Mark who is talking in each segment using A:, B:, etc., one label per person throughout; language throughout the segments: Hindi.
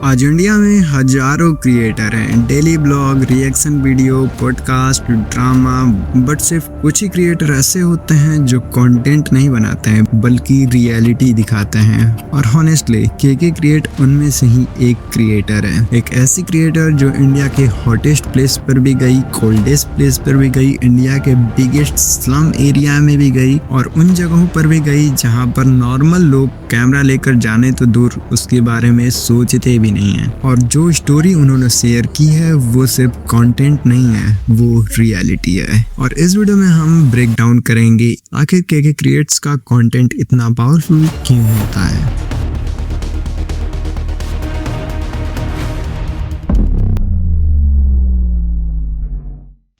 A: आज इंडिया में हजारों क्रिएटर हैं। Daily blog, reaction video, podcast, drama, but सिर्फ कुछ ही क्रिएटर ऐसे होते हैं जो कंटेंट नहीं बनाते हैं बल्कि रियलिटी दिखाते हैं। और हॉनेस्टली के क्रिएट उनमें से ही एक क्रिएटर है। एक ऐसी क्रिएटर जो इंडिया के हॉटेस्ट प्लेस पर भी गई, कोल्डेस्ट प्लेस पर भी गई, इंडिया के बिगेस्ट स्लम एरिया में भी गई और उन जगहों पर भी गई जहां पर नॉर्मल लोग कैमरा लेकर जाने तो दूर उसके बारे में सोचते भी नहीं है। और जो स्टोरी उन्होंने शेयर की है वो सिर्फ कंटेंट नहीं है, वो रियलिटी है। और इस वीडियो में हम ब्रेक डाउन करेंगे आखिर के क्रिएट्स का कंटेंट इतना पावरफुल क्यों होता है।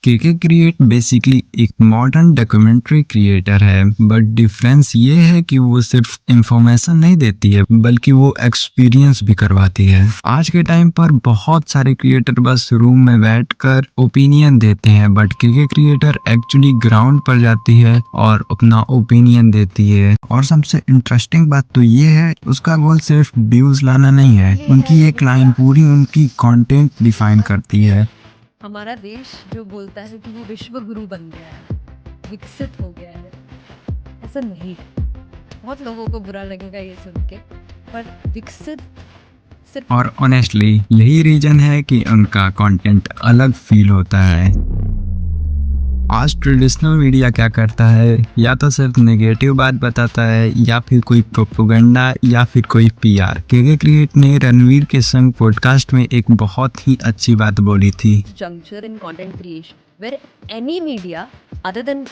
A: के क्रिएट बेसिकली एक मॉडर्न डॉक्यूमेंट्री क्रिएटर है, बट डिफरेंस ये है कि वो सिर्फ इंफॉर्मेशन नहीं देती है बल्कि वो एक्सपीरियंस भी करवाती है। आज के टाइम पर बहुत सारे क्रिएटर बस रूम में बैठकर ओपिनियन देते हैं, बट के क्रिएटर एक्चुअली ग्राउंड पर जाती है और अपना ओपिनियन देती है। और सबसे इंटरेस्टिंग बात तो ये है, उसका गोल सिर्फ व्यूज लाना नहीं है, उनकी एक लाइन पूरी उनकी कंटेंट डिफाइन करती है।
B: हमारा देश जो बोलता है कि वो विश्व गुरु बन गया है, विकसित हो गया है, ऐसा नहीं है। बहुत लोगों को बुरा लगेगा ये सुन के, पर विकसित सिर्फ।
A: और ऑनेस्टली यही रीजन है कि उनका कंटेंट अलग फील होता है। आज ट्रेडिशनल मीडिया क्या करता है, या तो सिर्फ नेगेटिव बात बताता है या फिर कोई प्रोपेगेंडा या फिर कोई पीआर। के क्रिएट ने रणवीर के संग पॉडकास्ट में एक बहुत ही अच्छी बात बोली थी।
B: Juncture in content creation where any media other than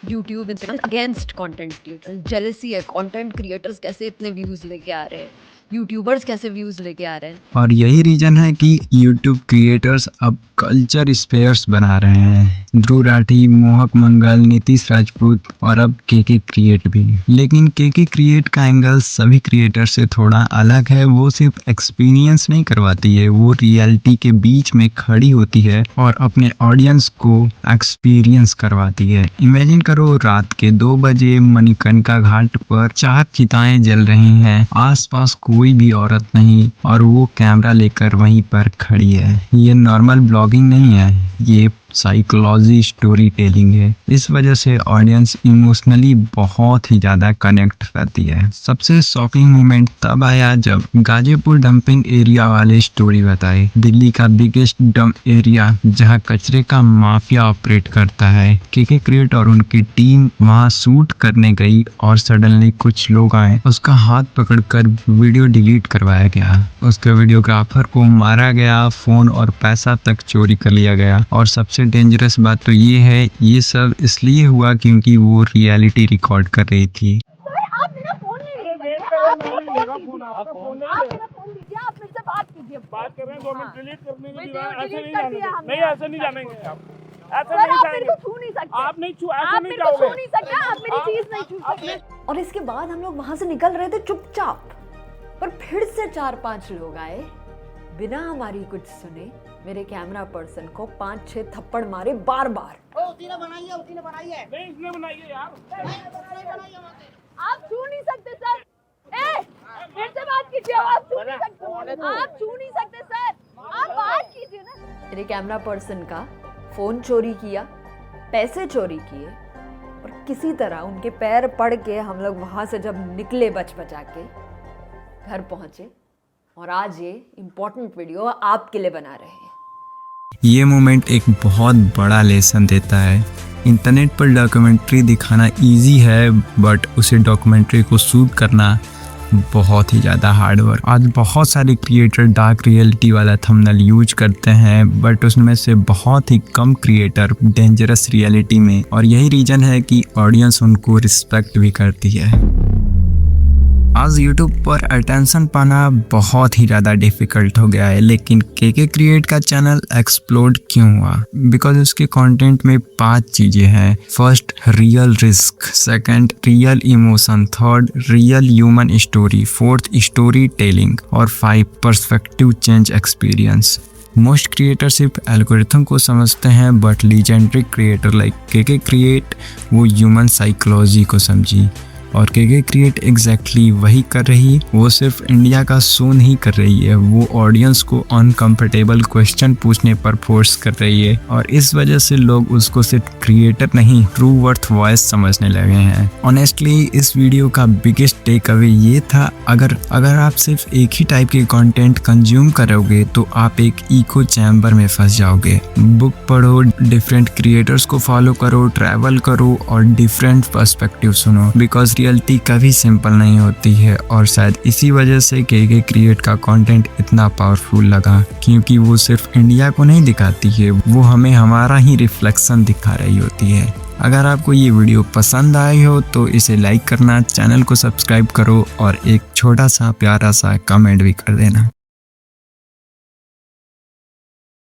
B: YouTube, Instagram against content creators, jealousy है। content creators कैसे इतने views लेके आ रहे हैं, यूट्यूबर्स कैसे व्यूज लेके आ रहे हैं।
A: और यही रीजन है कि यूट्यूब क्रिएटर्स अब कल्चर स्पेयर्स बना रहे हैं। ध्रुव राठी, मोहक मंगल, नीतीश राजपूत और अब के क्रिएट भी। लेकिन के क्रिएट का एंगल सभी क्रिएटर से थोड़ा अलग है। वो सिर्फ एक्सपीरियंस नहीं करवाती है, वो रियलिटी के बीच में खड़ी होती है और अपने ऑडियंस को एक्सपीरियंस करवाती है। इमेजिन करो, रात के 2 बजे मणिकर्णिका घाट पर 4 चिताएं जल रही हैं, आसपास कोई भी औरत नहीं और वो कैमरा लेकर वहीं पर खड़ी है। ये नॉर्मल ब्लॉगिंग नहीं है, ये साइकोलॉजी स्टोरी टेलिंग है। इस वजह से ऑडियंस इमोशनली बहुत ही ज्यादा कनेक्ट रहती है। सबसे शॉकिंग मोमेंट तब आया जब गाजीपुर डंपिंग एरिया वाले स्टोरी बताई। दिल्ली का बिगेस्ट डंप एरिया जहां कचरे का माफिया ऑपरेट करता है। के क्रिएट और उनकी टीम वहां शूट करने गई और सडनली कुछ लोग आए, उसका हाथ पकड़कर वीडियो डिलीट करवाया गया। उसके वीडियोग्राफर को मारा गया, फोन और पैसा तक चोरी कर लिया गया। और सबसे डेंजरस बात तो ये है, ये सब इसलिए हुआ क्योंकि वो रियलिटी रिकॉर्ड कर रही थी।
C: बात कर रहे हैं 2 मिनट डिलीट करने की ऐसे नहीं जाने नहीं, ऐसे नहीं जानेंगे आप, ऐसे नहीं जाएंगे आप, नहीं छू, ऐसे नहीं जाओगे,
B: छू नहीं सकते, आप मेरी चीज नहीं छू सकते। और इसके बाद हम लोग वहां से निकल रहे थे चुपचाप, पर फिर से 4-5 लोग आए, बिना हमारी कुछ सुने मेरे कैमरा पर्सन को 5-6 थप्पड़ मारे बार बार।
C: उसी ने बनाई है नहीं, इसने बनाई है यार,
B: आप छू नहीं सकते सर, फिर से बात कीजिए, आप छू नहीं सकते सर, आप बात कीजिए ना। मेरे कैमरा पर्सन का फोन चोरी किया, पैसे चोरी किए और किसी तरह उनके पैर पड़ के हम लोग वहां से जब निकले बच बचा के घर पहुंचे और आज ये इम्पोर्टेंट वीडियो आपके लिए बना रहे हैं।
A: ये मोमेंट एक बहुत बड़ा लेसन देता है। इंटरनेट पर डॉक्यूमेंट्री दिखाना इजी है, बट उसे डॉक्यूमेंट्री को शूट करना बहुत ही ज़्यादा हार्ड वर्क। आज बहुत सारे क्रिएटर डार्क रियलिटी वाला थंबनेल यूज करते हैं, बट उसमें से बहुत ही कम क्रिएटर डेंजरस रियलिटी में। और यही रीजन है कि ऑडियंस उनको रिस्पेक्ट भी करती है। आज YouTube पर अटेंशन पाना बहुत ही ज़्यादा डिफ़िकल्ट हो गया है, लेकिन के क्रिएट का चैनल एक्सप्लोड क्यों हुआ? बिकॉज उसके कंटेंट में 5 चीज़ें हैं। First, real risk. Second, real emotion. Third, real human story. Fourth, story telling. और 5, perspective change experience. Most creator सिर्फ एल्गोरिथम को समझते हैं, बट लीजेंडरी क्रिएटर लाइक के क्रिएट वो ह्यूमन साइकोलॉजी को समझी। और केके क्रिएट एग्जैक्टली वही कर रही है। वो सिर्फ इंडिया का शो नहीं कर रही है, वो ऑडियंस को अनकंफर्टेबल क्वेश्चन पूछने पर फोर्स कर रही है और इस वजह से लोग उसको सिर्फ क्रिएटर नहीं ट्रू वर्थ वॉइस समझने लगे हैं। ऑनेस्टली इस वीडियो का बिगेस्ट टेक अवे ये था, अगर आप सिर्फ एक ही टाइप के कंटेंट कंज्यूम करोगे तो आप एक इको चैम्बर में फंस जाओगे। बुक पढ़ो, डिफरेंट क्रिएटर्स को फॉलो करो, ट्रैवल करो और डिफरेंट पर्सपेक्टिव सुनो, बिकॉज रियलिटी कभी सिंपल नहीं होती है। और शायद इसी वजह से केके क्रिएट का कंटेंट इतना पावरफुल लगा, क्योंकि वो सिर्फ इंडिया को नहीं दिखाती है, वो हमें हमारा ही रिफ्लेक्शन दिखा रही होती है। अगर आपको ये वीडियो पसंद आई हो तो इसे लाइक करना, चैनल को सब्सक्राइब करो और एक छोटा सा प्यारा सा कमेंट भी कर देना।